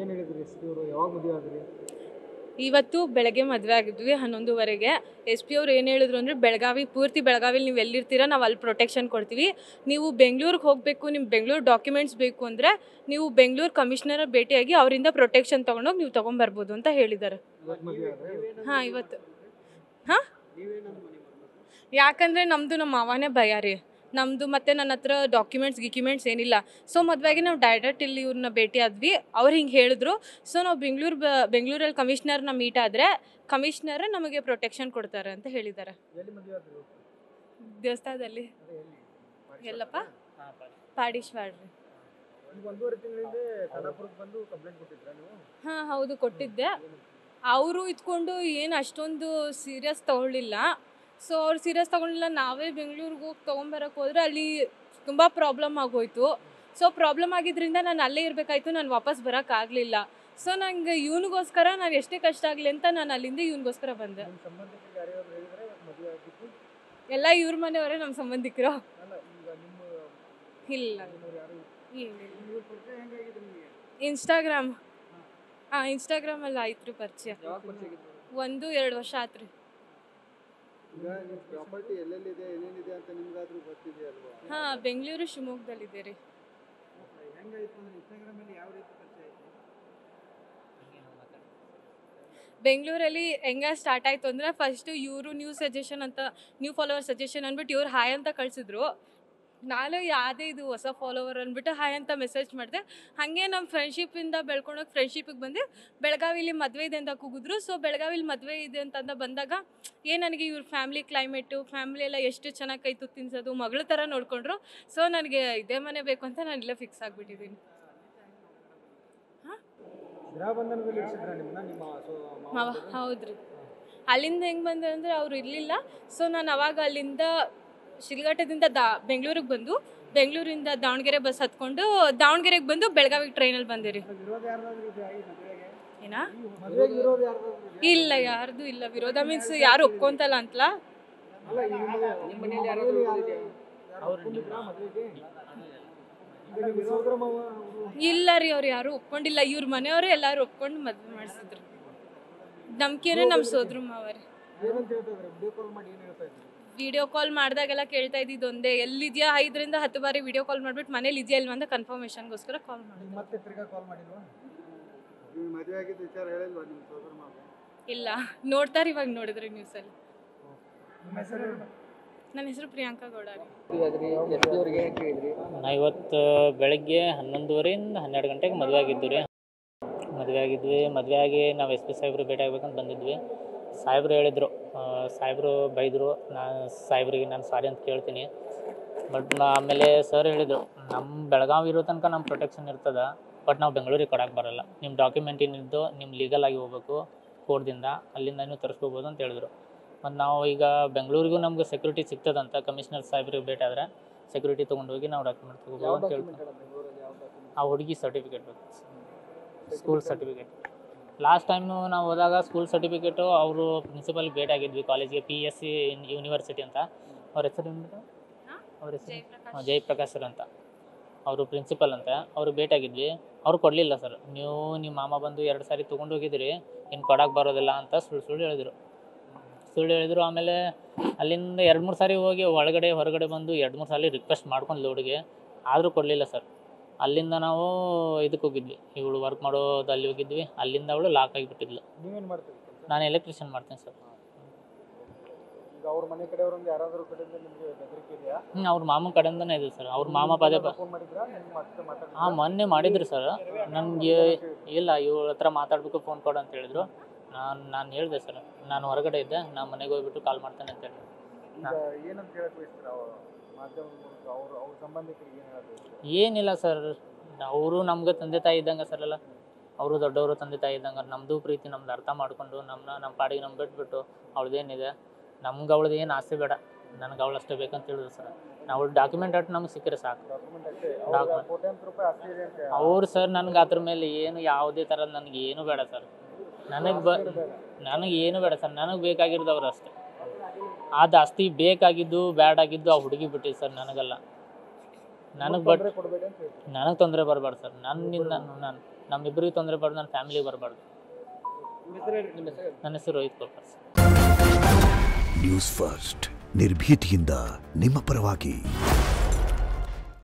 ಏನು ಹೇಳಿದ್ರಿ S P ಅವರು? ಯಾವಾಗ ಮದುವೆ ಆದ್ರಿ? ಇವತ್ತು ಬೆಳಗ್ಗೆ ಮದುವೆ ಆಗಿದ್ವಿ 11:30ಗೆ. ಎಸ್ ಪಿ ಅವ್ರು ಏನು ಹೇಳಿದ್ರು ಅಂದರೆ, ಪೂರ್ತಿ ಬೆಳಗಾವಿಲಿ ನೀವು ಎಲ್ಲಿರ್ತೀರ ನಾವು ಅಲ್ಲಿ ಪ್ರೊಟೆಕ್ಷನ್ ಕೊಡ್ತೀವಿ. ನೀವು ಬೆಂಗಳೂರಿಗೆ ಹೋಗಬೇಕು, ನಿಮ್ಮ ಬೆಂಗಳೂರು ಡಾಕ್ಯುಮೆಂಟ್ಸ್ ಬೇಕು ಅಂದರೆ ನೀವು ಬೆಂಗಳೂರು ಕಮಿಷನರ್ ಭೇಟಿಯಾಗಿ ಅವರಿಂದ ಪ್ರೊಟೆಕ್ಷನ್ ತೊಗೊಂಡೋಗಿ ನೀವು ತೊಗೊಂಬರ್ಬೋದು ಅಂತ ಹೇಳಿದ್ದಾರೆ. ಹಾಂ, ಇವತ್ತು. ಹಾಂ, ಯಾಕಂದರೆ ನಮ್ಮದು ನಮ್ಮ ಮಾವನೇ ಭಯ ರೀ ನಮ್ಮದು. ಮತ್ತು ನನ್ನ ಹತ್ರ ಗಿಕ್ಯುಮೆಂಟ್ಸ್ ಏನಿಲ್ಲ. ಸೊ ಮದುವೆಗೆ ನಾವು ಡೈರೆಕ್ಟ್ ಇಲ್ಲಿ ಇವ್ರನ್ನ ಭೇಟಿ ಆದ್ವಿ. ಅವ್ರು ಹಿಂಗೆ ಹೇಳಿದ್ರು. ಸೊ ನಾವು ಬೆಂಗಳೂರಲ್ಲಿ ಕಮಿಷನರ್ನ ಮೀಟ್ ಆದರೆ ಕಮಿಷನರ್ ನಮಗೆ ಪ್ರೊಟೆಕ್ಷನ್ ಕೊಡ್ತಾರೆ ಅಂತ ಹೇಳಿದ್ದಾರೆ. ದೇವಸ್ಥಾನದಲ್ಲಿ. ಎಲ್ಲಪ್ಪ? ಪಾಡೀಶ್ವಾಡ್ ರೀ. ಹಾಂ, ಹೌದು, ಕೊಟ್ಟಿದ್ದೆ. ಅವರು ಇದ್ಕೊಂಡು ಏನು ಅಷ್ಟೊಂದು ಸೀರಿಯಸ್ ತೊಗೊಳ್ಳಿಲ್ಲ. ಸೊ ಅವ್ರು ಸೀರಿಯಸ್ ತೊಗೊಂಡಿಲ್ಲ. ನಾವೇ ಬೆಂಗಳೂರಿಗೆ ಹೋಗಿ ತೊಗೊಂಬರಕ್ಕೆ ಹೋದ್ರೆ ಅಲ್ಲಿ ತುಂಬ ಪ್ರಾಬ್ಲಮ್ ಆಗೋಯ್ತು. ಸೊ ಪ್ರಾಬ್ಲಮ್ ಆಗಿದ್ದರಿಂದ ನಾನು ಅಲ್ಲೇ ಇರಬೇಕಾಯ್ತು, ನಾನು ವಾಪಸ್ ಬರೋಕ್ಕಾಗಲಿಲ್ಲ. ಸೊ ನಂಗೆ ಇವನಿಗೋಸ್ಕರ ನಾನು ಎಷ್ಟೇ ಕಷ್ಟ ಆಗಲಿ ಅಂತ ನಾನು ಅಲ್ಲಿಂದ ಇವನಿಗೋಸ್ಕರ ಬಂದೆ. ಎಲ್ಲ ಇವ್ರ ಮನೆಯವರೇ ನಮ್ಮ ಸಂಬಂಧಿಕರು. ಇಲ್ಲ, ಇನ್ಸ್ಟಾಗ್ರಾಮ್. ಹಾಂ, ಇನ್ಸ್ಟಾಗ್ರಾಮಲ್ಲಿ ಆಯ್ತು ರೀ ಪರಿಚಯ. 1-2 ವರ್ಷ ಆಯ್ತು ರೀ. ಹಾಂ, ಬೆಂಗಳೂರು ಶಿವಮೊಗ್ಗದಲ್ಲಿದೆ ರೀ. ಬೆಂಗಳೂರಲ್ಲಿ ಹೆಂಗೆ ಸ್ಟಾರ್ಟ್ ಆಯಿತು ಅಂದರೆ, ಫಸ್ಟು ಇವರು ನ್ಯೂ ಫಾಲೋವರ್ ಸಜೆಷನ್ ಅಂದ್ಬಿಟ್ಟು ಇವ್ರು ಹಾಯ್ ಅಂತ ಕಳಿಸಿದ್ರು. ನಾನು ಯಾವುದೇ ಇದು ಹೊಸ ಫಾಲೋವರ್ ಅಂದ್ಬಿಟ್ಟು ಹಾಯ್ ಅಂತ ಮೆಸೇಜ್ ಮಾಡಿದೆ. ಹಾಗೆ ನಮ್ಮ ಫ್ರೆಂಡ್ಶಿಪ್ಪಿಂದ ಬೆಳ್ಕೊಂಡೋಗಿ ಫ್ರೆಂಡ್ಶಿಪ್ಪಿಗೆ ಬಂದು ಬೆಳಗಾವಿಲಿ ಮದುವೆ ಇದೆ ಅಂತ ಕೂಗಿದ್ರು. ಸೊ ಬೆಳಗಾವಿಲಿ ಮದುವೆ ಇದೆ ಅಂತಂದ ಬಂದಾಗ ನನಗೆ ಇವ್ರ ಫ್ಯಾಮಿಲಿ ಎಲ್ಲ ಎಷ್ಟು ಚೆನ್ನಾಗಿ ಕೈ ತುತ್ತು ತಿನ್ಸೋದು, ಮಗಳ ಥರ ನೋಡಿಕೊಂಡ್ರು. ಸೊ ನನಗೆ ಇದೇ ಮನೆ ಬೇಕು ಅಂತ ನಾನು ಇಲ್ಲೇ ಫಿಕ್ಸ್ ಆಗಿಬಿಟ್ಟಿದ್ದೀನಿ. ಹೌದ್ರಿ. ಅಲ್ಲಿಂದ ಹೆಂಗೆ ಬಂದೆ ಅಂದರೆ ಅವ್ರು ಇರಲಿಲ್ಲ. ಸೊ ನಾನು ಅವಾಗ ಅಲ್ಲಿಂದ ಶಿಲ್ಘಟ್ಟದಿಂದ ಬೆಂಗಳೂರಿಗೆ ಬಂದು, ಬೆಂಗಳೂರಿಂದ ದಾವಣಗೆರೆ ಬಸ್ ಹತ್ಕೊಂಡು ದಾವಣಗೆರೆಗೆ ಬಂದು ಬೆಳಗಾವಿಗೆ ಟ್ರೈನಲ್ಲಿ ಬಂದಿರಿ. ಏನಾ? ಇಲ್ಲ, ಯಾರ್ದು ಇಲ್ಲ. ವಿರೋಧ ಮೀನ್ಸ್ ಯಾರು ಒಪ್ಕೊಂತಲ್ಲ ಅಂತಲ್ಲ. ಇಲ್ಲ ರೀ, ಅವ್ರು ಯಾರು ಒಪ್ಕೊಂಡಿಲ್ಲ. ಇವ್ರ ಮನೆಯವರು ಎಲ್ಲರೂ ಒಪ್ಕೊಂಡು ಮದುವೆ ಮಾಡಿಸಿದ್ರು. ನಂಬಿಕೆನೇ ನಮ್ಮ ಸೋದ್ರ ಮಾವರೇ. ವಿಡಿಯೋ ಕಾಲ್ ಮಾಡಿದಾಗೆಲ್ಲ ಕೇಳ್ತಾ ಇದ್ದಿದ್ದು ಒಂದೇ, ಎಲ್ಲಿದೆಯಾ? 5ರಿಂದ 10 ಬಾರಿ ವಿಡಿಯೋ ಕಾಲ್ ಮಾಡಿಬಿಟ್ಟು ಮನೇಲಿ ಇದೆಯಾ ಇಲ್ವಾ ಅಂತ ಕನ್ಫರ್ಮೇಷನ್ಗೋಸ್ಕರ ಕಾಲ್ ಮಾಡಿದ್ರು. ಇಲ್ಲ, ನೋಡ್ತಾರೆ ಇವಾಗ ನೋಡಿದ್ರೆ ನ್ಯೂಸಲ್ಲಿ. ನನ್ನ ಹೆಸರು ಪ್ರಿಯಾಂಕಾ ಗೌಡ ರೀ. ನಾ ಇವತ್ತು ಬೆಳಗ್ಗೆ 11:30ಇಂದ 12 ಗಂಟೆಗೆ ಮದುವೆ ಆಗಿದ್ವಿ. ಮದುವೆ ಆಗಿ ನಾವು ಎಸ್ ಪಿ ಸಾಹೇಬ್ರು ಭೇಟಿ ಆಗ್ಬೇಕಂತ ಬಂದಿದ್ವಿ. ಸಾಹೇಬ್ರು ಹೇಳಿದರು, ಸಾಹೇಬ್ರು ಬೈದರು. ಸಾಹೇಬ್ರಿಗೆ ನಾನು ಸಾರಿ ಅಂತ ಕೇಳ್ತೀನಿ. ಬಟ್ ಆಮೇಲೆ ಸರ್ ಹೇಳಿದರು, ನಮ್ಮ ಬೆಳಗಾವಿ ಇರೋ ತನಕ ನಮ್ಮ ಪ್ರೊಟೆಕ್ಷನ್ ಇರ್ತದೆ. ಬಟ್ ನಾವು ಬೆಂಗಳೂರಿಗೆ ಕೊಡೋಕೆ ಬರೋಲ್ಲ. ನಿಮ್ಮ ಡಾಕ್ಯುಮೆಂಟ್ ಏನಿದ್ದು ನಿಮ್ಮ ಲೀಗಲಾಗಿ ಹೋಗ್ಬೇಕು ಕೋರ್ಟ್ದಿಂದ, ಅಲ್ಲಿಂದ ನೀವು ತರಿಸ್ಕೋಬೋದು ಅಂತ ಹೇಳಿದ್ರು. ಮತ್ತು ನಾವು ಈಗ ಬೆಂಗಳೂರಿಗೂ ನಮ್ಗೆ ಸೆಕ್ಯೂರಿಟಿ ಸಿಗ್ತದಂತ ಕಮಿಷನರ್ ಸಾಹೇಬ್ರಿಗೆ ಭೇಟಿ ಆದರೆ ಸೆಕ್ಯೂರಿಟಿ ತೊಗೊಂಡೋಗಿ ನಾವು ಡಾಕ್ಯುಮೆಂಟ್ ತೊಗೋಬೋದು ಅಂತ ಹೇಳ್ತೀನಿ. ಆ ಹುಡುಗಿ ಸರ್ಟಿಫಿಕೇಟ್ ಬೇಕು, ಸ್ಕೂಲ್ ಸರ್ಟಿಫಿಕೇಟ್. ಲಾಸ್ಟ್ ಟೈಮು ನಾವು ಹೋದಾಗ ಸ್ಕೂಲ್ ಸರ್ಟಿಫಿಕೇಟು ಅವರು ಪ್ರಿನ್ಸಿಪಲ್ ಭೇಟಿ ಆಗಿದ್ವಿ ಕಾಲೇಜಿಗೆ, PSC ಯೂನಿವರ್ಸಿಟಿ ಅಂತ. ಅವ್ರ ಹೆಸರು ಜಯಪ್ರಕಾಶ್ ಸರ್ ಅಂತ, ಅವರು ಪ್ರಿನ್ಸಿಪಲ್ ಅಂತ. ಅವರು ಭೇಟಿ ಆಗಿದ್ವಿ. ಅವ್ರು ಕೊಡಲಿಲ್ಲ ಸರ್. ನೀವು ನಿಮ್ಮ ಮಾಮ ಬಂದು 2 ಸಾರಿ ತೊಗೊಂಡು ಹೋಗಿದ್ದೀರಿ, ಇನ್ನು ಕೊಡೋಕೆ ಬರೋದಿಲ್ಲ ಅಂತ ಸುಳ್ಳು ಹೇಳಿದರು. ಆಮೇಲೆ ಅಲ್ಲಿಂದ 2-3 ಸಾರಿ ಹೋಗಿ ಹೊರಗಡೆ ಬಂದು 2-3 ಸಾರಿ ರಿಕ್ವೆಸ್ಟ್ ಮಾಡ್ಕೊಂಡು ಹುಡುಗಿ, ಆದರೂ ಕೊಡಲಿಲ್ಲ ಸರ್. ಅಲ್ಲಿಂದ ನಾವು ಇದಕ್ಕೆ ಹೋಗಿದ್ವಿ, ಇವಳು ವರ್ಕ್ ಮಾಡೋದು ಅಲ್ಲಿ ಹೋಗಿದ್ವಿ. ಅಲ್ಲಿಂದ ಅವಳು ಲಾಕ್ ಆಗಿಬಿಟ್ಟಿದ್ಲು. ನಾನು ಎಲೆಕ್ಟ್ರಿಷಿಯನ್ ಮಾಡ್ತೀನಿ ಸರ್. ಅವ್ರ ಮಾಮನ ಕಡೆಯಿಂದನೇ ಇದೆ ಸರ್. ಅವ್ರ ಮಾಮ ಹಾಂ, ಮೊನ್ನೆ ಮಾಡಿದ್ರು ಸರ್. ನನಗೆ ಇಲ್ಲ, ಇವಳ ಹತ್ರ ಮಾತಾಡಬೇಕು, ಫೋನ್ ಕೊಡು ಅಂತ ಹೇಳಿದ್ರು. ನಾನು ಹೇಳಿದೆ ಸರ್, ನಾನು ಹೊರಗಡೆ ಇದ್ದೆ, ನಾನು ಮನೆಗೆ ಹೋಗ್ಬಿಟ್ಟು ಕಾಲ್ ಮಾಡ್ತೇನೆ ಅಂತ ಹೇಳಿ. ಏನಿಲ್ಲ ಸರ್, ಅವರು ನಮ್ಗೆ ತಂದೆ ತಾಯಿ ಇದ್ದಂಗೆ ಸರ್. ಅಲ್ಲ, ಅವರು ದೊಡ್ಡವರು ತಂದೆ ತಾಯಿ ಇದ್ದಂಗೆ. ನಮ್ಮದು ಪ್ರೀತಿ ನಮ್ದು ಅರ್ಥ ಮಾಡಿಕೊಂಡು ನಮ್ಮ ಪಾಡಿಗೆ ನಮ್ಗೆ ಬಿಟ್ಬಿಟ್ಟು ಅವಳದೇನಿದೆ ನಮ್ಗೆ ಅವಳದ್ದು ಏನು ಆಸೆ ಬೇಡ, ನನಗೆ ಅವಳು ಅಷ್ಟೇ ಬೇಕಂತ ಹೇಳಿದ್ರು ಸರ್. ನಾವು ಡಾಕ್ಯುಮೆಂಟ್ ಅಟ್ಟು ನಮ್ಗೆ ಸಿಕ್ಕರೆ ಸಾಕು. ಅವ್ರು ಸರ್ ನನಗೆ ಅದ್ರ ಮೇಲೆ ಯಾವುದೇ ಥರದ ನನಗೆ ಏನು ಬೇಡ ಸರ್. ನನಗೆ ಏನು ಬೇಡ ಸರ್. ನನಗೆ ಬೇಕಾಗಿರೋದು ಅವ್ರು ಅಷ್ಟೇ. ಆ ಆಸ್ತಿ ಬೇಕಾಗಿದ್ದು ಬ್ಯಾಡಾಗಿದ್ದು ಆ ಹುಡುಗಿ ಬಿಟ್ಟಿದ್ದು ಸರ್. ನನಗಲ್ಲ, ನನಗೆ ತೊಂದರೆ ಬರಬಾರ್ದು ಸರ್. ನಾನು ನಮ್ಮಿಬ್ಬರಿಗೆ ತೊಂದರೆ ಬರೋದು, ನನ್ನ ಫ್ಯಾಮಿಲಿಗೆ ಬರಬಾರ್ದು. ನಿಮ್ಮ ಹೆಸರು ನನ್ನ ಹೆಸರು ರೋಹಿತ್ ಕೊಲ್ಕರ್. ನ್ಯೂಸ್ ಫಸ್ಟ್ ನಿರ್ಭೀತಿಯಿಂದ ನಿಮ್ಮ ಪರವಾಗಿ.